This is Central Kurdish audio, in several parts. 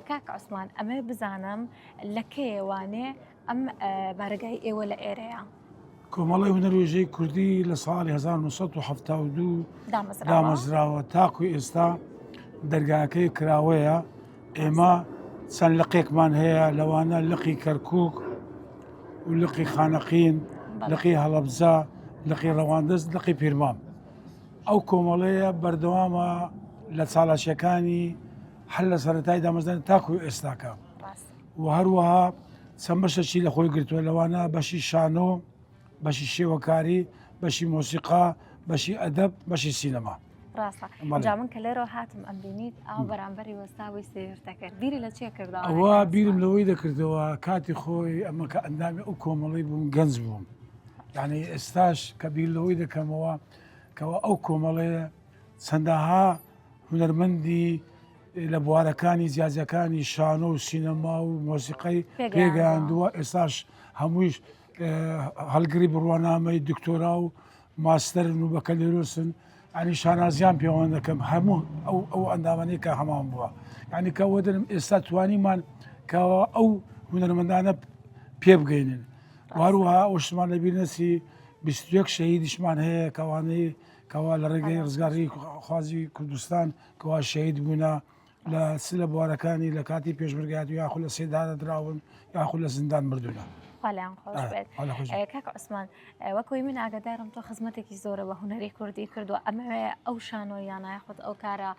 كاك عثمان أما بزانم لكي واني أم بارقاي ولا إيريا کۆمەڵی هونەروێژەی کوردی لە ساڵی 1972 دامزراوە دامەزراوە تاکو ئێستا دەرگاکەی کراوەیە. ئێمە چەند لقێکمان هەیە لەوانە لقی کەرکووک و لقی خانەقین، لقی هەڵەبجە، لقی ڕەواندز، لقی پیرمام. ئەو کۆمەڵەیە بەردەوامە لە چالاکیەکانی هەر لە سەرەتای دامەزران تاکو ئێستاکە و هەروەها چەند بەشێکی لە خۆی گرتووە لەوانە بەشی شانۆ، بەشی شێوەکاری، بەشی مۆسیقا، بەشی ئەدەب، بەشی سینەما. ڕاستە جا من کە لێرەوە هاتم ئەم بینیت ئەو بەرامبەری وەستاوی سێرتەکرد بیری لە چیە کردەوە؟ ئەوە بیرم لەوەی دەکردەوە کاتی خۆی ئەمە کە ئەندامی ئەو کۆمەڵی بووم گەنج بووم، یعنی ئێستاش کە بیر لەوەی دەکەمەوە کەەوە ئەو کۆمەڵەیە چەندەها هونەرمەندی لە بوارەکانی جیاجەکانی شانۆ و سینەما و مۆسیقەی پێگەیاندووە. ئێستاش هەموویش هەڵگری بڕوانامەی دکتۆرا و ماستەرن و بەکەلێرۆسن، ینی شانازیان پێوان دەکەم هەموو ئەو ئەندامانەی کە هەمان بووە، ینی کەەوە دەرم ئێستا توانیمان کەەوە ئەو هونەرمەندانە پێ بگەینن. واروها ئەوشتمان لەبیر نەچی 21 شەهیدیشمان هەیە کەوانەی کەوا لە ڕێگەی ڕزگاری خوازی کوردستان کەوا شەهید بوونە لە لە بوارەکانی لە کاتی پێشبرگات و یاخود لە سێدانە دراون یاخود لە زیندان مردوونە. خالیان خۆش بێت. کاک عوسمان وەکوی من ئاگادارم تۆ خزمەتێکی زۆرە بە هونەری کوردی کردووە، ئەمەوێ ئەو شانۆیان یاخود ئەو کارە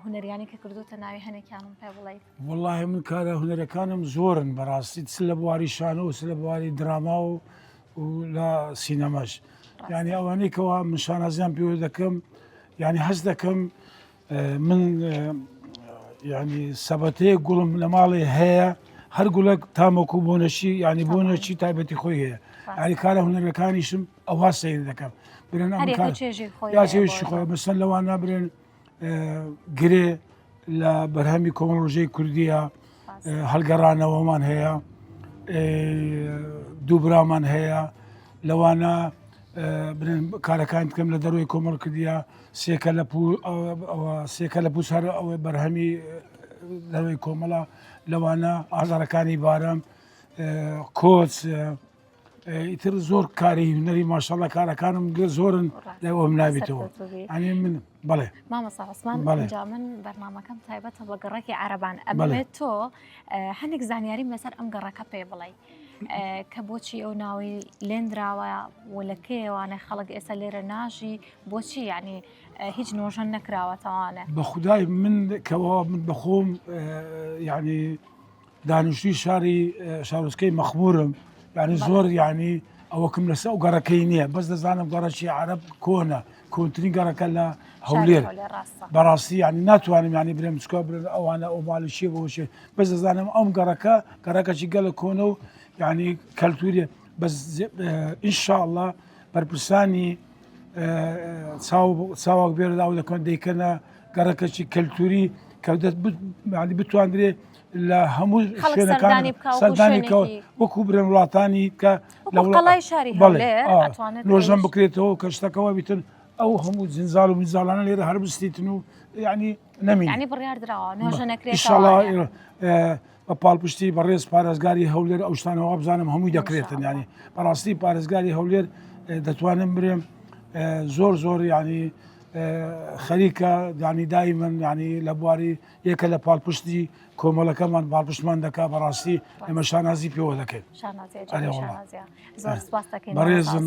هونەریانی کە کردوتە ناوی هەنێکیانم پێ بڵێیت؟ وەڵڵاهی من کارە هونەرەکانم زۆرن بەڕاستی چ لە بواری شانۆ و چ لە بواری دراما و لە سینەمەش، یعنی ئەوانەی کەوا من شانازیان پێوە دەکەم، یعنی هەست دەکەم من یعنی سەبەتەیە گوڵم لە ماڵێ هەیە هەر گوڵک تامەکو بۆنەشی ینی بۆنەچی تایبەتی خۆی هەیە، ینی کارە هونەرەکانیشم ئەوها سیر دەکەم برێن یاچێویشی خۆی مەسەن لەوانە برێن گرێ لە بەرهەمی کۆمەڵۆژەی کوردیە هەڵگەڕانەوەمان هەیە، دووبرامان هەیە لەوانە برێن کارەکان بکەم لە دەروی کۆمەڵ کردیە سێکە لە پووس هەر ئەوەی بەرهەمی دەروی کۆمەڵە لەوانە ئازارەکانی بارەم کۆچ ئیتر زۆر کاری هونەری ماشەڵڵا کارەکانم زۆرن لەوەم نابێتەوە. ئەنی من بەڵێ مامەستا عوسمان اینجا من بەرنامەکەم تایبەتە بە گەڕەکی عەرەبان ئەبێت تۆ هەندێک زانیاریم لەسەر ئەم گەڕەکە پێ بڵێ کە بۆچی ئەو ناوی لێنراوە و لە کێوانە خەڵک ئێستا لێرە ناژی بۆچی یعنی هیچ نۆژەن نەکراوەتەوانە؟ بە خودای من کەەوە من بەخۆم یعنی دانیشتوی شاری شارۆچکەی مەخمورم، یعنی زۆر یعنی ئەوەکەم لەسەر ئەو گەڕەکەی نییە، بەس دەزانم گەڕەکی عەرەب کۆنە کۆنترین گەڕەکە لە هەولێر بەڕاستی ینی ناتوانم ینی برێم چکە برن ئەوانە ئەو ماڵیشیە بۆشێ، بەس دەزانم ئەم گەڕەکەی گەلە کۆنە و یعنی کەلتوریە، بەس ئینشاءڵڵا بەرپرسانی چاوەک بێرەدا و دەکەن دەیکەنە گەڕەکەی کەلتوری کە بتواندرێ لە هەموو شوێنەکان سەردانیکەوە وەکو برێن وڵاتانی کە لۆژەم بکرێتەوە کە شتەکەەوە بیتن ئەو هەموو جنجال و میزاڵانە لێرە هەر بستیتن و ینی نەمین ئینشاڵڵا بە پاڵپشتی بەڕێز پارێزگاری هەولێر ئەو شتانەوە بزانم هەمووی دەکرێتن، ینی بەڕاستی پارێزگاری هەولێر دەتوانم برێم زۆر زۆر ینی خەریکە ینی دایمەن ینی لە بواری یەکە لە پاڵپشتی کۆمەڵەکەمان پاڵپشتمان دەکا بەڕاستی ئێمە شانازی پێوە دەکەین. بەڕێزم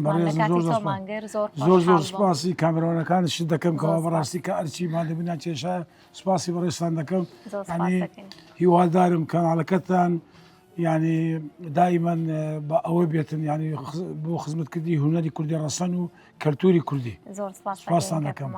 زۆر زۆر سپاسی کامێرۆنەکانشت دەکەم کەەوە بەڕاستی کە ئەرچی مادەبیان کێشە سپاسی بەڕێستان دەکەم، ینی هیوادارم کەناڵەکەتان ینی دایمەن بە ئەوە بێتن ینی بۆ خزمەتکردی هونەری کوردی ڕەسەن و کەلتوری کوردی. زۆر سپاسان دەکەم.